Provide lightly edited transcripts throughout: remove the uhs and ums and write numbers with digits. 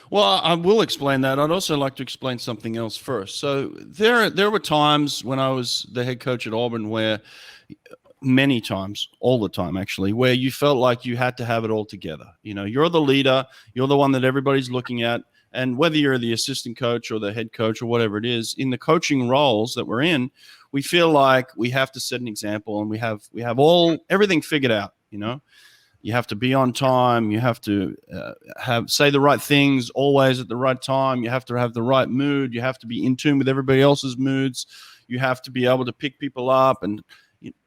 Well, I will explain that. I'd also like to explain something else first. So there were times when I was the head coach at Auburn where many times, all the time actually, where you felt like you had to have it all together. You know, you're the leader, you're the one that everybody's looking at. And whether you're the assistant coach or the head coach or whatever it is, in the coaching roles that we're in, we feel like we have to set an example and we have everything figured out, you know. You have to be on time. You have to have say the right things always at the right time. You have to have the right mood. You have to be in tune with everybody else's moods. You have to be able to pick people up and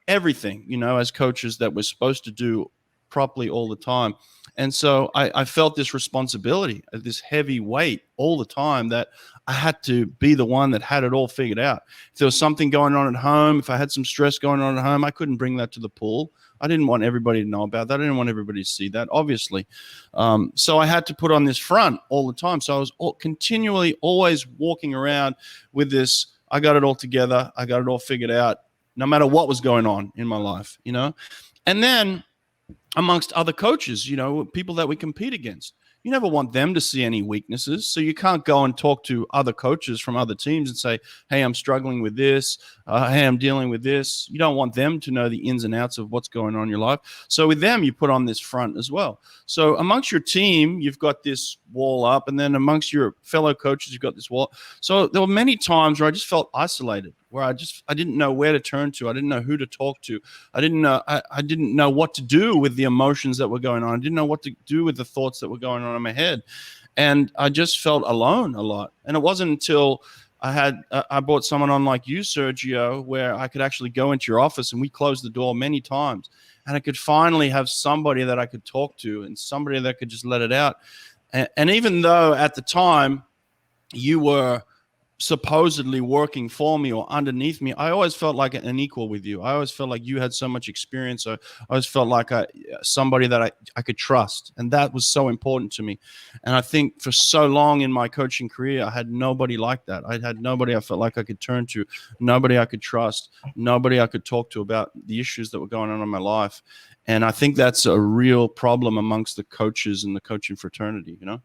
everything, you know, as coaches that we're supposed to do properly all the time. And so I felt this responsibility, this heavy weight all the time that I had to be the one that had it all figured out. If there was something going on at home, if I had some stress going on at home, I couldn't bring that to the pool. I didn't want everybody to know about that. I didn't want everybody to see that, obviously. So I had to put on this front all the time. So I was continually always walking around with this, I got it all together. I got it all figured out, no matter what was going on in my life, you know. And then amongst other coaches, you know, people that we compete against, you never want them to see any weaknesses. So you can't go and talk to other coaches from other teams and say, hey, I'm struggling with this. Hey, I'm dealing with this. You don't want them to know the ins and outs of what's going on in your life. So with them, you put on this front as well. So amongst your team, you've got this wall up, and then amongst your fellow coaches, you've got this wall. So there were many times where I just felt isolated, where I didn't know where to turn to. I didn't know who to talk to. I didn't know what to do with the emotions that were going on. I didn't know what to do with the thoughts that were going on in my head. And I just felt alone a lot. And it wasn't until I brought someone on like you, Sergio, where I could actually go into your office, and we closed the door many times, and I could finally have somebody that I could talk to and somebody that could just let it out. And even though at the time you were supposedly working for me or underneath me, I always felt like an equal with you. I always felt like you had so much experience. I always felt like somebody that I could trust. And that was so important to me. And I think for so long in my coaching career, I had nobody like that. I had nobody I felt like I could turn to, nobody I could trust, nobody I could talk to about the issues that were going on in my life. And I think that's a real problem amongst the coaches and the coaching fraternity, you know?